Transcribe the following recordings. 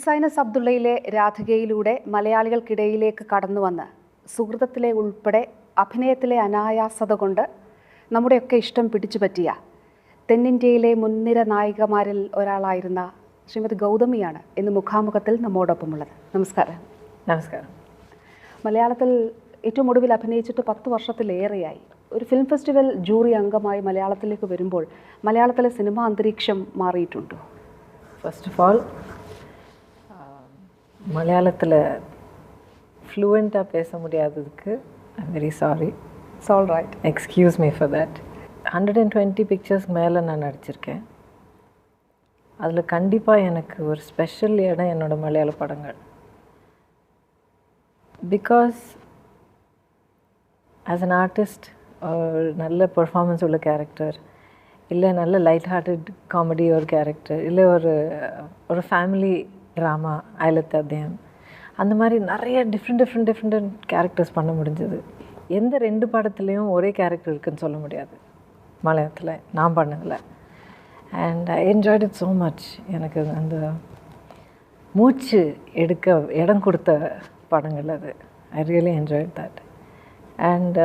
ഹുസൈനസ് അബ്ദുള്ളയിലെ രാധികയിലൂടെ മലയാളികൾക്കിടയിലേക്ക് കടന്നുവന്ന് സുഹൃതത്തിലെ ഉൾപ്പെടെ അഭിനയത്തിലെ അനായാസത കൊണ്ട് നമ്മുടെയൊക്കെ ഇഷ്ടം പിടിച്ചുപറ്റിയ തെന്നിന്ത്യയിലെ മുൻനിര നായികമാരിൽ ഒരാളായിരുന്ന ശ്രീമതി ഗൗതമിയാണ് ഇന്ന് മുഖാമുഖത്തിൽ നമ്മോടൊപ്പമുള്ളത്. നമസ്കാരം. നമസ്കാരം. മലയാളത്തിൽ ഏറ്റവും ഒടുവിൽ അഭിനയിച്ചിട്ട് 10 വർഷത്തിലേറെയായി. ഒരു ഫിലിം ഫെസ്റ്റിവൽ ജൂറി അംഗമായി മലയാളത്തിലേക്ക് വരുമ്പോൾ മലയാളത്തിലെ സിനിമാ അന്തരീക്ഷം മാറിയിട്ടുണ്ടോ? ഫസ്റ്റ് ഓഫ് ഓൾ, மலையாளத்தில் ஃப்ளூவெண்ட்டாக பேச முடியாததுக்கு I'm very sorry. It's all right. Excuse me for that. 120 பிக்சர்ஸ்க்கு மேலே நான் நடிச்சிருக்கேன். அதில் கண்டிப்பாக எனக்கு ஒரு ஸ்பெஷல் இடம் என்னோடய மலையாள படங்கள். பிகாஸ் ஆஸ் அன் ஆர்டிஸ்ட் ஒரு நல்ல பெர்ஃபார்மன்ஸ் உள்ள கேரக்டர், இல்லை நல்ல லைட் ஹார்ட்டட் காமெடி ஒரு கேரக்டர், இல்லை ஒரு ஃபேமிலி ட்ராமா அயலத்தத்தியம், அந்த மாதிரி நிறைய டிஃப்ரெண்ட் கேரக்டர்ஸ் பண்ண முடிஞ்சது. எந்த 2 படத்துலேயும் ஒரே கேரக்டர் இருக்குதுன்னு சொல்ல முடியாது மலையாளத்தில் நான் பண்ணதில். And I enjoyed it so much. எனக்கு அந்த மூச்சு எடுக்க இடம் கொடுத்த படங்கள் அது. I really enjoyed that. And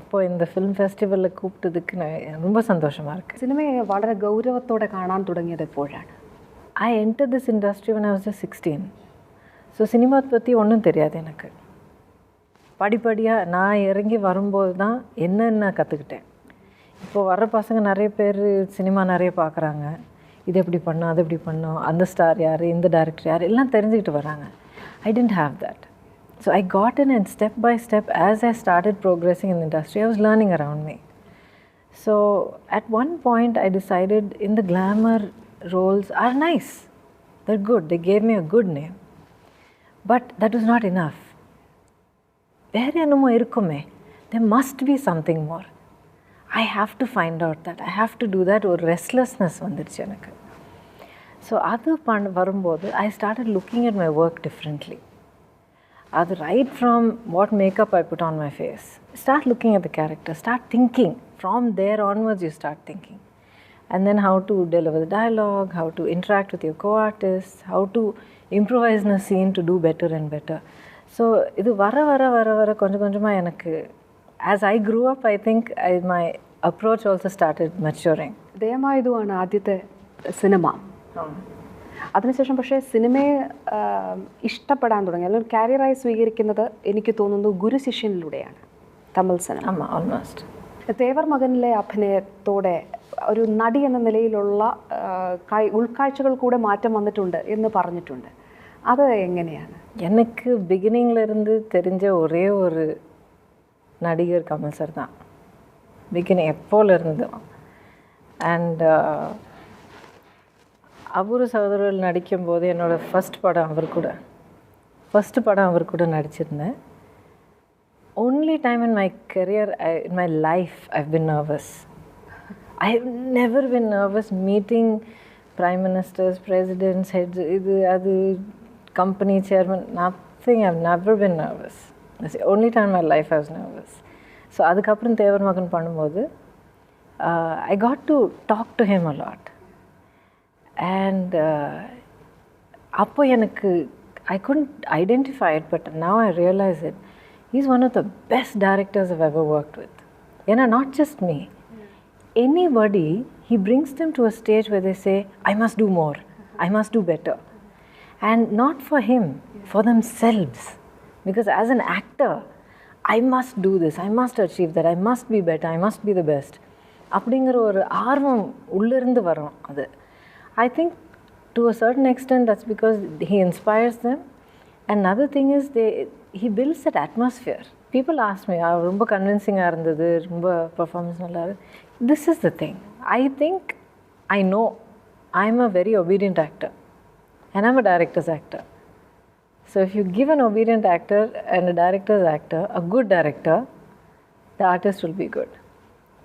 ഇപ്പോൾ இந்த ஃபிலிம் ஃபெஸ்டிவலில் கூப்பிட்டதுக்கு நான் ரொம்ப சந்தோஷமாக இருக்குது. സിനിമയെ വളരെ ഗൗരവത്തോടെ കാണാൻ തുടങ്ങിയത് എപ്പോഴാണ്? I entered this industry when I was just 16. So cinema பற்றி ஒன்றும் தெரியாது எனக்கு. படிப்படியாக நான் இறங்கி வரும்போது தான் என்னென்ன கற்றுக்கிட்டேன். இப்போது வர்ற பசங்க நிறைய பேர் சினிமா நிறைய பார்க்குறாங்க. இது எப்படி பண்ணோம், அது எப்படி பண்ணோம், அந்த ஸ்டார் யார், இந்த டைரக்டர் யார், எல்லாம் தெரிஞ்சுக்கிட்டு வராங்க. I didn't have that. So I got in, and step by step as I started progressing in the industry, I was learning around me. So at one point I decided in the glamour roles are nice, they're good, they gave me a good name, but that was not enough. There enamo irukume, there must be something more. I have to find out that, I have to do that. Or restlessness vandiruchu enakku. So adu varumbodhu I started looking at my work differently. Adu right from what makeup I put on my face, start looking at the character, start thinking. From there onwards you start thinking. And then how to deliver the dialogue, how to interact with your co-artists, how to improvise in a scene to do better and better. So idu vara konjama enakku, as I grew up, I think my approach also started maturing. ദയമായതുമാണ് ആദ്യത്തെ cinema. അതിനുശേഷം പക്ഷേ സിനിമയെ ഇഷ്ടപ്പെടാൻ തുടങ്ങി, അല്ലെങ്കിൽ കാരിയറായി സ്വീകരിക്കുന്നത് എനിക്ക് തോന്നുന്നു ഗുരു ശിഷ്യനിലൂടെയാണ്. തമിഴ് സിനിമ ഓൾമോസ്റ്റ് തേവർ മകനിലെ അഭിനയത്തോടെ ഒരു നടി എന്ന നിലയിലുള്ള ഉൾക്കാഴ്ചകൾ കൂടെ മാറ്റം വന്നിട്ടുണ്ട് എന്ന് പറഞ്ഞിട്ടുണ്ട്. അത് എങ്ങനെയാണ്? எனக்கு பிகினிங்லேருந்து தெரிஞ்ச ஒரே ஒரு நடிகர் கமல் சார் தான். பிகினிங் எப்போலேருந்து. அண்ட் அவரு சகோதரர்கள் நடிக்கும்போது என்னோடய ஃபஸ்ட் படம் அவர் கூட நடிச்சிருந்தேன். Only time in my career, in my life, I've been nervous. I've never been nervous meeting prime ministers, presidents, heads, adu company chairman, nothing. I've never been nervous. That's the only time in my life I was nervous. So adukapram Thevar Magan பண்ணும்போது I got to talk to him a lot. And appo enakku I couldn't identify it, but now I realize it. He's one of the best directors I've ever worked with. And not just me. Anybody, he brings them to a stage where they say, I must do more, I must do better. And not for him, for themselves. Because as an actor, I must do this, I must achieve that, I must be better, I must be the best. அப்படிங்கிற ஒரு ஆர்வம் உள்ளிருந்து வரும் அது. I think to a certain extent that's because he inspires them. Another thing is he builds that atmosphere. People ask me, ரொம்ப கன்வின்சிங்காக இருந்தது, ரொம்ப performance நல்லா இருக்கு. This is the thing. I think I know I'm a very obedient actor, and I'm a director's actor. So if you give an obedient actor and a director's actor, a good director, the artist will be good.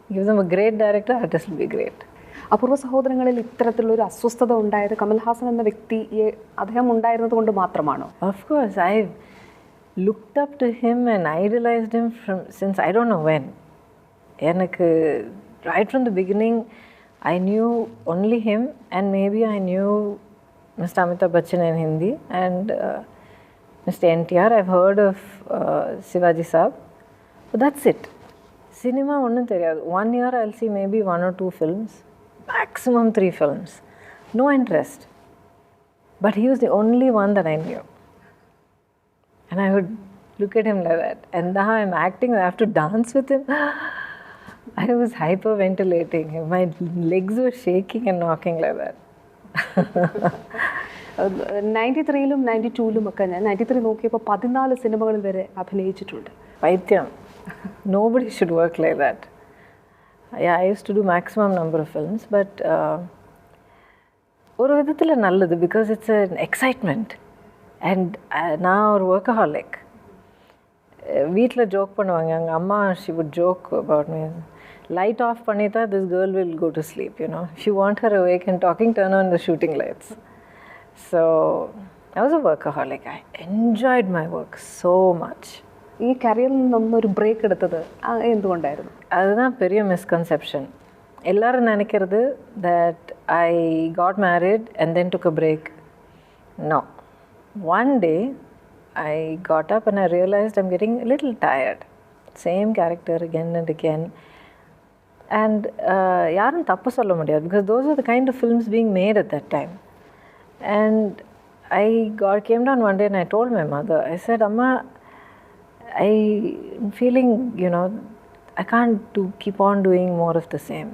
Give them a great director, artist will be great. അപൂർവ സഹോദരങ്ങളിൽ ഇത്തരത്തിലുള്ളൊരു അസ്വസ്ഥത ഉണ്ടായത് കമൽഹാസൻ എന്ന വ്യക്തിയെ അദ്ദേഹം ഉണ്ടായിരുന്നത് കൊണ്ട് മാത്രമാണോ? Of course, I looked up to him and idolized him since I don't know when. எனக்கு right from the beginning I knew only him, and maybe I knew Mr. Amitabh Bachchan in Hindi, and Mr. NTR. I've heard of Shivaji Saab, but that's it. Cinema onnum theriyadu. 1 year I'll see maybe 1 or 2 films, maximum 3 films. No interest. But he was the only one that I knew. And I would look at him like that. And now I'm acting, I have to dance with him. I was hyperventilating. My legs were shaking and knocking like that. 93-ലും 92-ലും ഒക്കെ ഞാൻ 93 നോക്കിയപ്പോൾ 14 സിനിമകളിൽ വരെ അഭിനയിച്ചിട്ടുണ്ട്. പൈത്യം. Nobody should work like that. Yeah, I used to do maximum number of films, but ஒரு விதத்தில் நல்லது, because it's an excitement. And நான் ஒரு workaholic. வீட்டில் ஜோக் பண்ணுவாங்க எங்கள் அம்மா. she would joke about me. Light off பண்ணிட்டா this girl will go to sleep, you know. If you want her awake and talking, turn on the shooting lights. So I was a workaholic. I enjoyed my work so much. ഈ കരിയറിൽ നിന്നൊരു break എടുത്തത് എന്തുകൊണ്ടായിരുന്നു? அதுதான் பெரிய misconception. எல்லாரும் நினைக்கிறது that I got married and then took a break. No. One day I got up and I realized I'm getting a little tired. Same character again and again. And யாரும் தப்பு சொல்ல முடியாது, because those were the kind of films being made at that time. And I came down one day and I told my mother, I said, Amma, I'm feeling, you know, I can't keep on doing more of the same.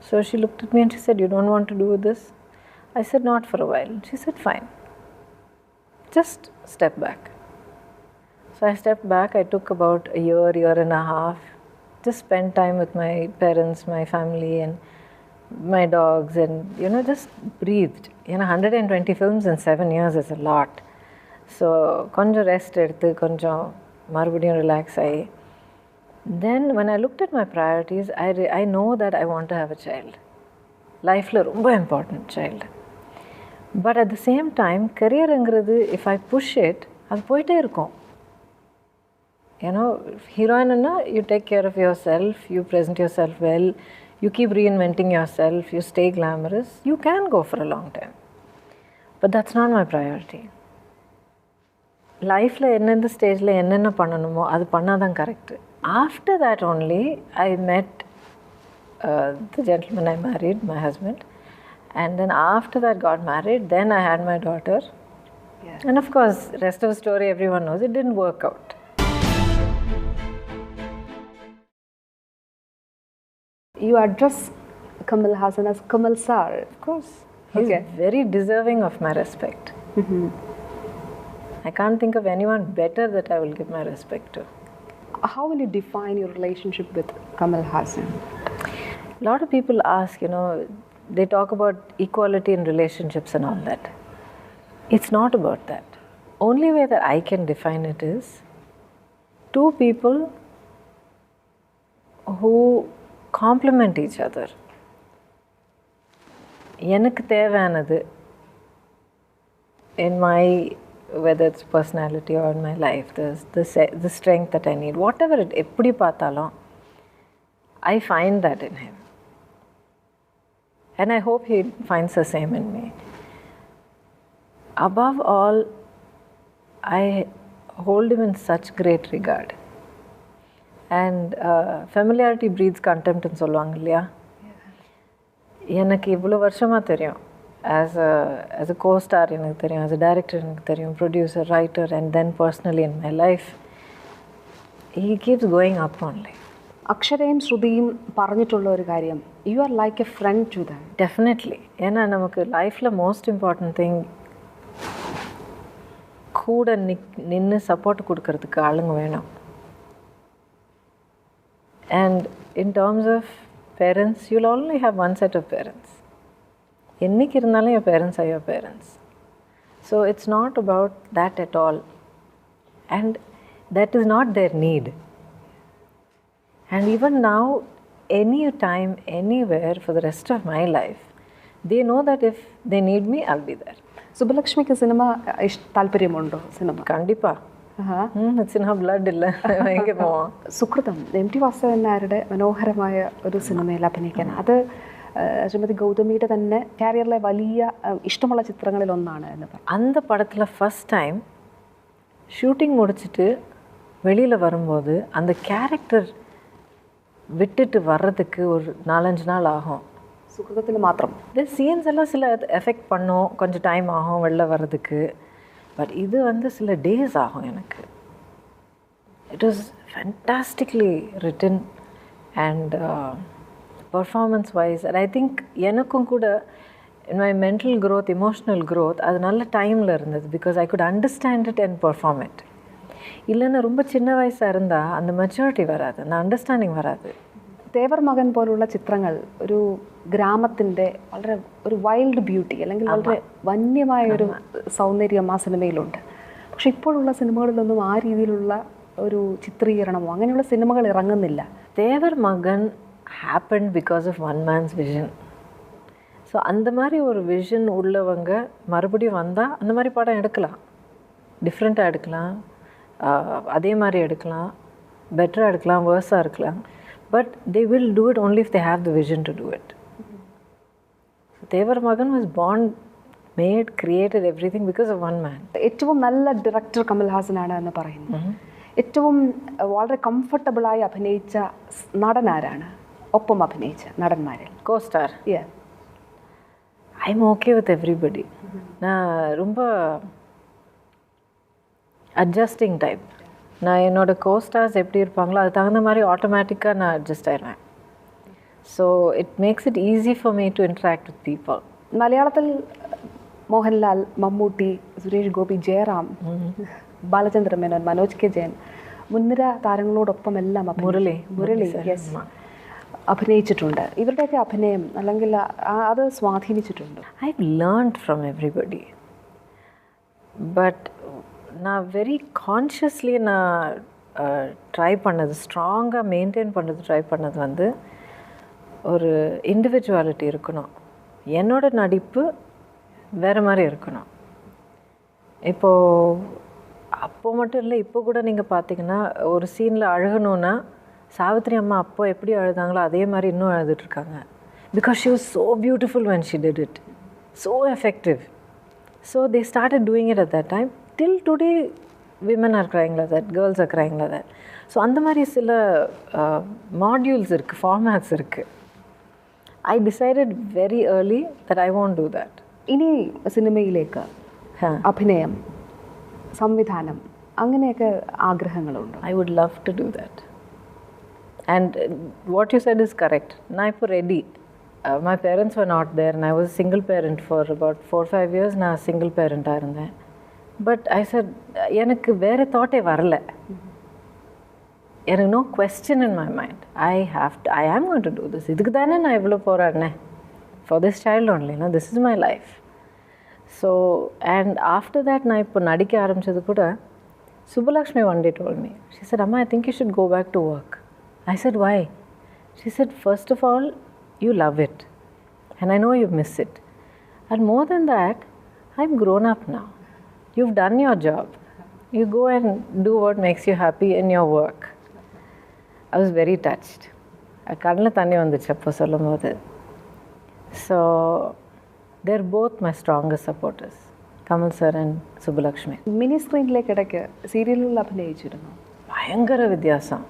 So she looked at me and she said, you don't want to do this? I said, not for a while. She said, fine. Just step back. So I stepped back. I took about a year and a half. Just spent time with my parents, my family, and my dogs, and, you know, just breathed. You know, 120 films in 7 years is a lot. So, konjam rest eduthu, konjam marubadiyum relax aayi. Then when I looked at my priorities, I know that I want to have a child. Life la romba important child. But at the same time, career engiradhu, if I push it, adu poite irukum. You know, heroine anna, you take care of yourself, you present yourself well, you keep reinventing yourself, you stay glamorous, you can go for a long time. But that's not my priority. Life la enna stage la enna pannanumo adu pannadhan correct. After that only I met the gentleman I married, my husband, and then after that got married, then I had my daughter. Yeah. And of course, rest of the story everyone knows, it didn't work out. You address Kamal Haasan as Kamal Sir. Of course. He's very deserving of my respect. Mm-hmm. I can't think of anyone better that I will give my respect to. How will you define your relationship with Kamal Haasan? A lot of people ask, you know, they talk about equality in relationships and all that. It's not about that. Only way that I can define it is two people who complement each other. எனக்கு தேவையானது in my, whether it's personality or in my life, the strength that I need, whatever it, எப்படி பார்த்தாலும் I find that in him. And I hope he finds the same in me. Above all, I hold him in such great regard. And familiarity breeds contempt ன்னு சொல்லுவாங்க இல்லையா? எனக்கு இவ்வளோ வருஷமாக தெரியும். As a co-star எனக்கு தெரியும், as a director எனக்கு தெரியும், producer, writer, and then personally in my life, he keeps going up only. അക്ഷരയും ശ്രുതിയും പറഞ്ഞിട്ടുള്ള ഒരു കാര്യം, you are like a friend to them. Definitely. ஏன்னா நமக்கு லைஃப்பில் மோஸ்ட் இம்பார்ட்டன்ட் திங் கூட நின்று சப்போர்ட் கொடுக்கறதுக்கு ஆளுங்க வேணும். And in terms of parents, you'll only have one set of parents. என்னைக்கு இருந்தாலும் your parents are your parents. So it's not about that at all. And that is not their need. And even now, any time, anywhere for the rest of my life, they know that if they need me, I'll be there. സുബ്ബലക്ഷ്മിക്ക് cinema താല്പര്യമുണ്ടോ? Cinema കണ്ടിപ്പാ. Cinema blood ഇല്ല, പോവാം. Sukrutham, M T Vasudevan നായരുടെ മനോഹരമായ ഒരു സിനിമയിൽ അഭിനയിക്കാൻ, അത് ശ്രീമതി ഗൗതമിയുടെ തന്നെ കാരിയറിലെ വലിയ ഇഷ്ടമുള്ള ചിത്രങ്ങളിലൊന്നാണ് എന്ന് പറഞ്ഞു. அந்த படத்தில் ஃபஸ்ட் டைம் ஷூட்டிங் முடிச்சுட்டு வெளியில் வரும்போது அந்த கேரக்டர் விட்டுட்டு வர்றதுக்கு ஒரு 4-5 நாள் ஆகும். സുഹൃത്തിൽ മാത്രം இந்த சீன்ஸ் எல்லாம் சில எஃபெக்ட் பண்ணும், கொஞ்சம் டைம் ஆகும் வெளில வர்றதுக்கு. பட் இது வந்து சில டேஸ் ஆகும் எனக்கு. It was fantastically written and performance wise. And I think எனக்கும் கூட in my mental growth, emotional growth, அது நல்ல டைமில் இருந்தது. Because I could understand it and perform it. இல்லைன்னா ரொம்ப சின்ன வயசாக இருந்தால் அந்த மெச்சூரிட்டி வராது, அந்த அண்டர்ஸ்டாண்டிங் வராது. തേവർ മകൻ പോലുള്ള ചിത്രങ്ങൾ ഒരു ഗ്രാമത്തിൻ്റെ വളരെ ഒരു വൈൽഡ് ബ്യൂട്ടി അല്ലെങ്കിൽ വളരെ വന്യമായ ഒരു സൗന്ദര്യം ആ സിനിമയിലുണ്ട്. പക്ഷെ ഇപ്പോഴുള്ള സിനിമകളിലൊന്നും ആ രീതിയിലുള്ള ഒരു ചിത്രീകരണമോ അങ്ങനെയുള്ള സിനിമകൾ ഇറങ്ങുന്നില്ല. തേവർ മകൻ happened because of one man's vision. So அந்த மாதிரி ஒரு விஷன் உள்ளவங்க மறுபடியும் வந்தால் அந்த மாதிரி படம் எடுக்கலாம், டிஃப்ரெண்ட்டாக எடுக்கலாம், அதே மாதிரி எடுக்கலாம், பெட்டராக எடுக்கலாம், வேர்ஸாக இருக்கலாம். But they will do it only if they have the vision to do it. தேவர் மகன் was born, made, created everything because of one man. ഏറ്റവും നല്ല ഡയറക്ടർ കമൽഹാസനാണ് എന്ന് പറയുന്നു. ഏറ്റവും വളരെ കംഫർട്ടബിളായി അഭിനയിച്ച നടൻ ആരാണ്? ഒപ്പം അഭിനയിച്ച നടന്മാരിൽ co-star. I'm okay with everybody. நான் ரொம்ப அட்ஜஸ்டிங் டைப். நான் என்னோடய கோஸ்டார்ஸ் எப்படி இருப்பாங்களோ அது தகுந்த மாதிரி ஆட்டோமேட்டிக்காக நான் அட்ஜஸ்ட் ஆயிடுவேன். So it makes it easy for me to interact with people. മലയാളത്തിൽ മോഹൻലാൽ, മമ്മൂട്ടി, സുരേഷ് ഗോപി, ജയറാം, ബാലചന്ദ്ര മേനോൻ, മനോജ് കെ ജയൻ, മുൻനിര താരങ്ങളോടൊപ്പം എല്ലാം മുരളി യെസ് അഭിനയിച്ചിട്ടുണ്ട്. ഇവരുടെയൊക്കെ അഭിനയം അല്ലെങ്കിൽ അത് സ്വാധീനിച്ചിട്ടുണ്ട്. ஐ லேர்ன்ட் ஃப்ரம் எவ்ரிபடி. பட் நான் வெரி கான்ஷியஸ்லி நான் ட்ரை பண்ணது, ஸ்ட்ராங்காக மெயின்டைன் பண்ணது ட்ரை பண்ணது வந்து ஒரு இண்டிவிஜுவாலிட்டி இருக்கணும். என்னோட நடிப்பு வேறு மாதிரி இருக்கணும். இப்போது அப்போது மட்டும் இல்லை, இப்போ கூட நீங்கள் பார்த்தீங்கன்னா ஒரு சீனில் அழுகணுன்னா சாவித்ரி அம்மா அப்போ எப்படி அழுதாங்களோ அதே மாதிரி இன்னும் அழுதுட்ருக்காங்க. Because she was so beautiful when she did it, so effective. So they started doing it at that time. Till today women are crying like that, girls are crying like that. So அந்த மாதிரி சில modules இருக்குது, formats இருக்குது. I decided very early that I won't do that. ഇനി സിനിമയിലേക്ക് അഭിനയം, സംവിധാനം അങ്ങനെയൊക്കെ ആഗ്രഹങ്ങളുണ്ട്. I would love to do that. And what you said is correct. நான் இப்போ ready. My parents were not there and I was a single parent for about 4-5 years. நான் single parent-ஆக இருந்தேன். But I said, எனக்கு வேறு தாட்டே வரல. எனக்கு no question in my mind. I am going to do this. இதுக்கு தானே நான் இவ்வளோ போராடினேன். For this child only. No? This is my life. So, and after that, நான் இப்போ நடிக்க ஆரம்பித்தது கூட, Subbulakshmi one day told me, she said, Amma, I think you should go back to work. I said, why? She said, first of all, you love it. And I know you miss it. And more than that, I'm grown up now. You've done your job. You go and do what makes you happy in your work. I was very touched. கண்ணில் தண்ணி வந்துச்சு அப்போ சொல்லும் போது. So they're both my strongest supporters, Kamal sir and Subbulakshmi. Mini സ്ക്രീനിലേക്ക് ഇടയ്ക്ക് സീരിയലുകളിൽ അഭിനയിച്ചിരുന്നു. பயங்கர வித்தியாசம்.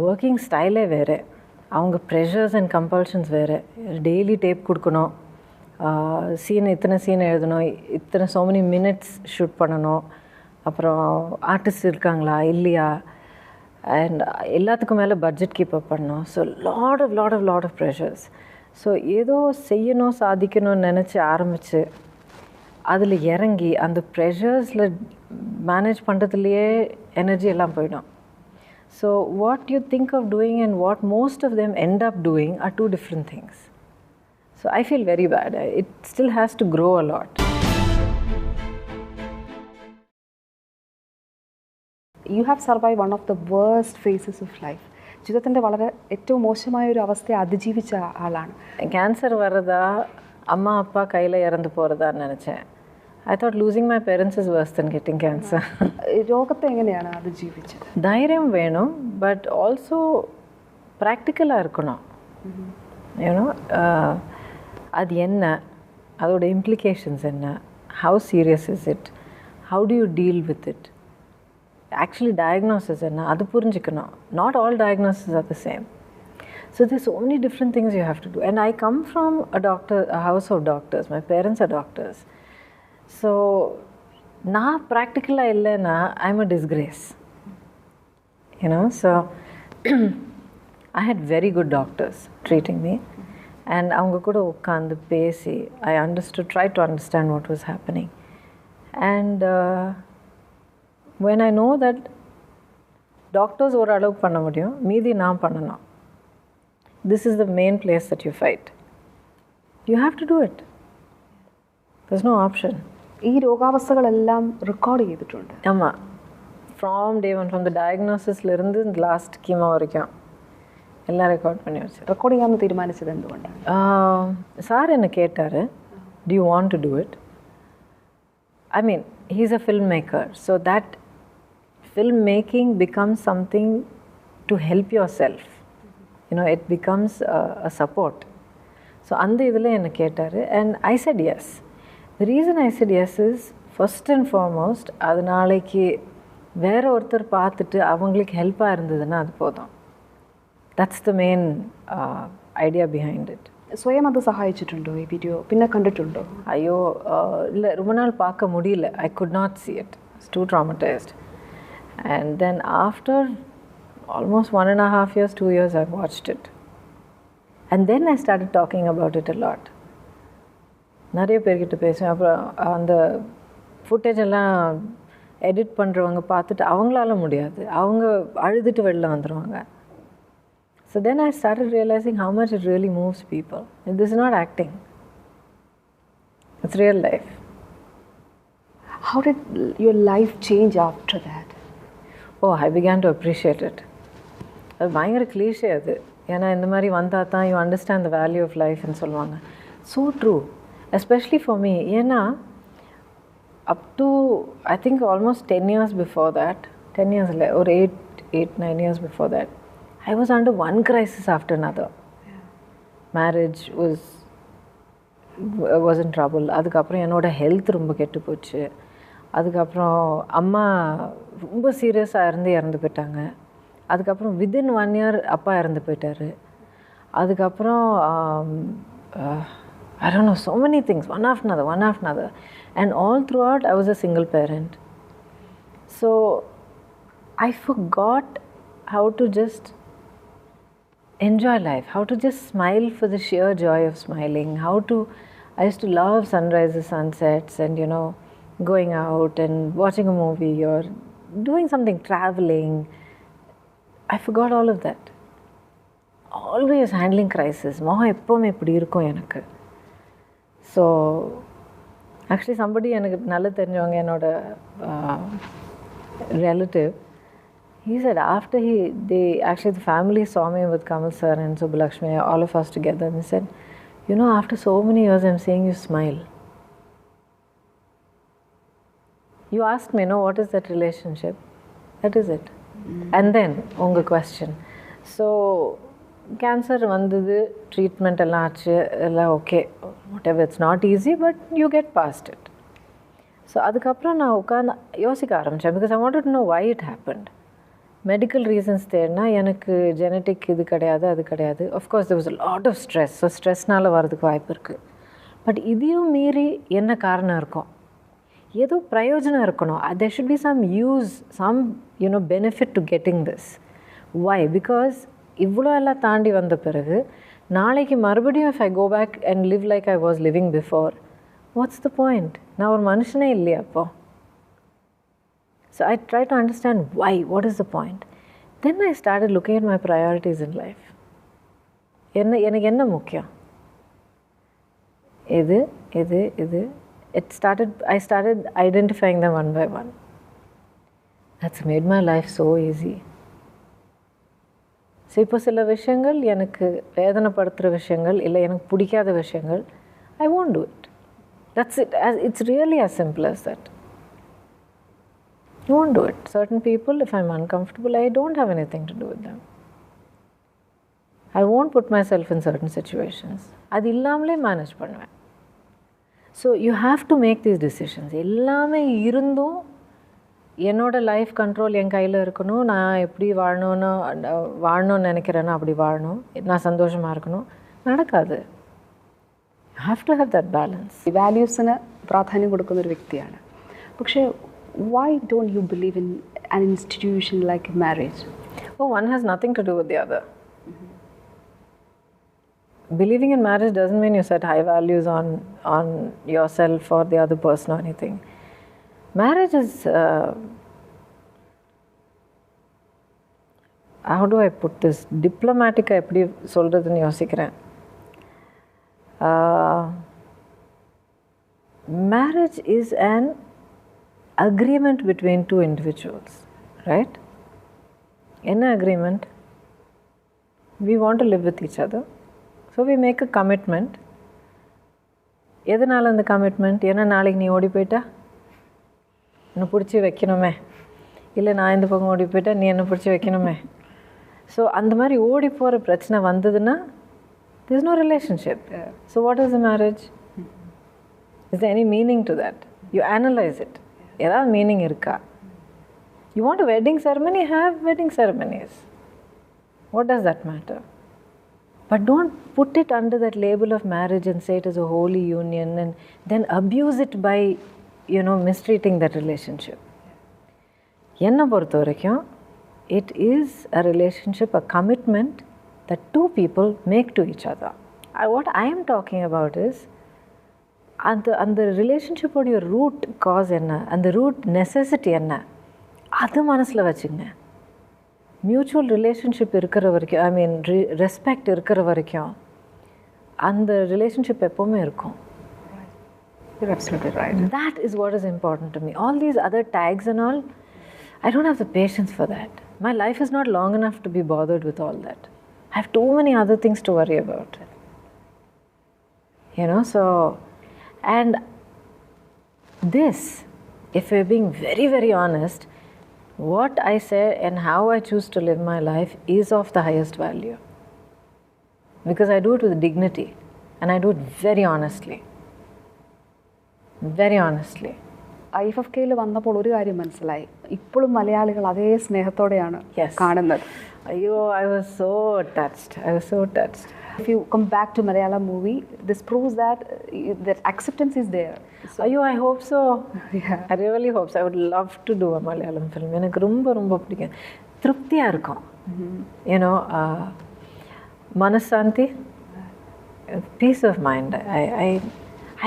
ஒர்க்கிங் ஸ்டைலே வேறு, அவங்க ப்ரெஷர்ஸ் அண்ட் கம்பல்ஷன்ஸ் வேறு. டெய்லி டேப் கொடுக்கணும், இத்தனை சீன் எழுதணும், இத்தனை so many minutes ஷூட் பண்ணணும், அப்புறம் ஆர்டிஸ்ட் இருக்காங்களா இல்லையா, அண்ட் எல்லாத்துக்கும் மேலே பட்ஜெட் கீப் அப் பண்ணணும். So lot of pressures. So ஏதோ செய்யணும் சாதிக்கணும்னு நினச்சி ஆரம்பித்து அதில் இறங்கி அந்த ப்ரெஷர்ஸில் மேனேஜ் பண்ணுறதுலையே எனர்ஜி எல்லாம் போயிடும். So what you think of doing and what most of them end up doing are two different things. So I feel very bad. It still has to grow a lot. You have survived one of the worst phases of life. ജീവിതത്തിൻ്റെ വളരെ ഏറ്റവും മോശമായ ഒരു അവസ്ഥയെ അതിജീവിച്ച ആളാണ്. Cancer വരതാ അമ്മ അപ്പ കയ്യിൽ ഇറந்து പോகிறதான்னு நினச்சேன். I thought losing my parents is worse than getting cancer. രോഗത്തെ എങ്ങനെയാണ് അതിജീവിച്ചത്? ധൈര്യം വേണം, but also practical-ஆக இருக்கணும். அது என்ன, அதோட implications என்ன, how serious is it, how do you deal with it, actually diagnosis என்ன, அது புரிஞ்சுக்கணும். Not all diagnoses are the same. So there's so many different things you have to do. And I come from a house of doctors. My parents are doctors. So நான் ப்ராக்டிக்கலாக இல்லைன்னா I'm a disgrace. So I had very good doctors treating me. And அவங்க கூட உட்காந்து பேசி I tried to understand what was happening. And when I know that doctors ஓரளவுக்கு பண்ண முடியும், மீதி நான் பண்ணணும். This is the main place that you fight. You have to do it. There's no option. ഈ രോഗാവസ്ഥകളെല്ലാം റെക്കോർഡ് ചെയ്തിട്ടുണ്ട്. ആമാം. From day one, from the diagnosisலேருந்து ലാസ്റ്റ് കീമോ വரைக்கும் എല്ലാം റെക്കോർഡ് பண்ணி வச்சு. റെക്കോർഡ് ചെയ്യാമെന്ന് തീരുമാനിച്ചത് എന്തുകൊണ്ടാണ്? സാർ എന്നെ കേട്ടാറ്, do you want to do it? I mean, he's a filmmaker, so that filmmaking becomes something to help yourself. It becomes a support. So அந்த இதில் என்னை கேட்டார் and I said yes. The reason I said yes is, first and foremost, அது நாளைக்கு வேற ஒருத்தர் பார்த்துட்டு அவங்களுக்கு ஹெல்ப்பாக இருந்ததுன்னா அது போதும். That's the main idea behind it. സ്വയം അത് സഹായിച്ചിട്ടുണ്ടോ ഈ വീഡിയോ? പിന്നെ കണ്ടിട്ടുണ്ടോ? അയ്യോ இல்லை, ரொம்ப நாள் பார்க்க முடியல. I could not see it. I was too traumatized. And then after almost 1.5 years, 2 years, I watched it. And then I started talking about it a lot. நிறைய பேர்கிட்ட பேசுவேன். அப்புறம் அந்த ஃபுட்டேஜ் எல்லாம் எடிட் பண்ணுறவங்க பார்த்துட்டு அவங்களால முடியாது, அவங்க அழுதுட்டு வெளில வந்துடுவாங்க. So then I started realizing how much it really moves people. And this is not acting. It's real life. How did your life change after that? Oh, I began to appreciate it. அது பயங்கர cliché அது. ஏன்னா இந்த மாதிரி வந்தால் தான் you understand the value of லைஃப்னு சொல்லுவாங்க. So true, especially for me. ஏன்னா up to I think almost 10 years before that, 10 years or 8-9 years before that, I was under one crisis after another. Marriage was in trouble. அதுக்கப்புறம் என்னோட health ரொம்ப கெட்டு போச்சு. அதுக்கப்புறம் அம்மா ரொம்ப சீரியஸாக இறந்து போயிட்டாங்க. அதுக்கப்புறம் வித்தின் 1 year அப்பா இறந்து போயிட்டார். அதுக்கப்புறம் I don't know, so many things, one after another. And all throughout, I was a single parent. So I forgot how to just enjoy life, how to just smile for the sheer joy of smiling, I used to love sunrises, sunsets, and going out and watching a movie or doing something, traveling. I forgot all of that. Always handling crisis. மோகம் எப்போவுமே இப்படி இருக்கும் எனக்கு. So actually somebody எனக்கு நல்லா தெரிஞ்சவங்க, என்னோட relative, he said after the family saw me with Kamal sir and Subbalakshmi, all of us together, and he said, after so many years I'm seeing you smile. You asked me, what is that relationship? That is it. And then unga question. So cancer வந்தது, treatment எல்லாம் ஆச்சு, எல்லாம் okay, whatever, it's not easy, but you get past it. So அதுக்கப்புறம் நான் உட்காந்து யோசிக்க ஆரம்பித்தேன், because I wanted to know why it happened. Medical reasons தேடினா எனக்கு ஜெனட்டிக் இது கிடையாது, அது கிடையாது. Of course there was a lot of stress. So ஸ்ட்ரெஸ்னால் வரதுக்கு வாய்ப்பு இருக்குது. பட் இதையும் மீறி என்ன காரணம் இருக்கும்? ஏதோ பிரயோஜனம் இருக்கணும். there should be some use, some benefit to getting this. Why? Because இவ்வளோ எல்லாம் தாண்டி வந்த பிறகு நாளைக்கு மறுபடியும் if I go back and live like I was living before, what's the point? நான் ஒரு மனுஷனே இல்லையா அப்போ? So I tried to understand why, what is the point. Then I started looking at my priorities in life. எனக்கு என்ன முக்கியம்? இது. I started identifying them one by one. That's made my life so easy. So இப்போ சில விஷயங்கள் எனக்கு வேதனைப்படுத்துகிற விஷயங்கள், இல்லை எனக்கு பிடிக்காத விஷயங்கள், I won't do it. That's it. It's really as simple as that. You won't do it. Certain people, if I'm uncomfortable, I don't have anything to do with them. I won't put myself in certain situations. அது இல்லாமலே manage பண்ணுவேன். So you have to make these decisions. எல்லாமே இருந்தும் என்னோட life control என் கையில் இருக்கணும். நான் எப்படி வாழணும்னு நினைக்கிறேன்னா அப்படி வாழணும். நான் சந்தோஷமாக இருக்கணும். നടക്കാതെ. You have to have that balance. വാല്യൂസിന് പ്രാധാന്യം കൊടുക്കുന്ന ഒരു വ്യക്തിയാണ്. പക്ഷേ why don't you believe in an institution like marriage? Oh, one has nothing to do with the other. Believing in marriage doesn't mean you set high values on yourself or the other person or anything. Marriage is how do I put this? Diplomatic எப்படி சொல்றதுன்னு யோசிக்கிறேன். Marriage is an agreement between two individuals, right? An agreement. We want to live with each other. So we make a commitment. எதனால அந்த commitment? ஏன்னா நாளைக்கு நீ ஓடி போயிட்டா என்னை பிடிச்சி வைக்கணுமே, இல்லை நான் இந்த பக்கம் ஓடி போயிட்டா நீ என்னை பிடிச்சி வைக்கணுமே. ஸோ அந்த மாதிரி ஓடி போகிற பிரச்சனை வந்ததுன்னா there is no relationship. So what is a marriage? Is there any meaning to that? You analyze it. ஏதாவது மீனிங் இருக்கா? You want a wedding ceremony? Have wedding ceremonies. What does that matter? But don't put it under that label of marriage and say it is a holy union and then abuse it by, mistreating that relationship. என்னை பொறுத்த வரைக்கும் it is a relationship, a commitment that two people make to each other. What I am talking about is அந்த ரிலேஷன்ஷிப்போடைய root cause என்ன, அந்த root necessity என்ன, அது மனசில் வச்சுங்க. மியூச்சுவல் ரிலேஷன்ஷிப் இருக்கிற வரைக்கும், ஐ மீன் ரெஸ்பெக்ட் இருக்கிற வரைக்கும் அந்த ரிலேஷன்ஷிப் எப்போவுமே இருக்கும். You're absolutely right. That is what is important to me. All these other tags and all, I don't have the patience for that. My life is not long enough to be bothered with all that. I have too many other things to worry about. So, and this, if we're being very, very honest, what I say and how I choose to live my life is of the highest value. Because I do it with dignity and I do it very honestly. Very honestly. IFFKയിൽ വന്നപ്പോൾ ഒരു കാര്യം മനസ്സിലായി, ഇപ്പോഴും മലയാളികൾ അതേ സ്നേഹത്തോടെയാണ് കാണുന്നത്. അയ്യോ, I was so touched. If you come back to Malayalam movie, this proves that acceptance is there. Ayyo, I hope so. Yeah. I really hope so. I would love to do a Malayalam film. எனக்கு ரொம்ப பிடிக்கும். திருப்தியாக இருக்கும். மனசாந்தி, peace of mind.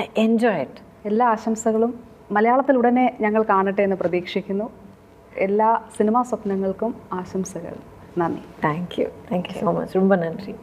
I enjoy it. എല്ലാ ആശംസകളും മലയാളത്തിൽ ഉടനെ ഞങ്ങൾ കാണട്ടെ എന്ന് പ്രതീക്ഷിക്കുന്നു. എല്ലാ സിനിമാ സ്വപ്നങ്ങൾക്കും ആശംസകൾ. നന്ദി. Thank you so much. ரொம்ப நன்றி.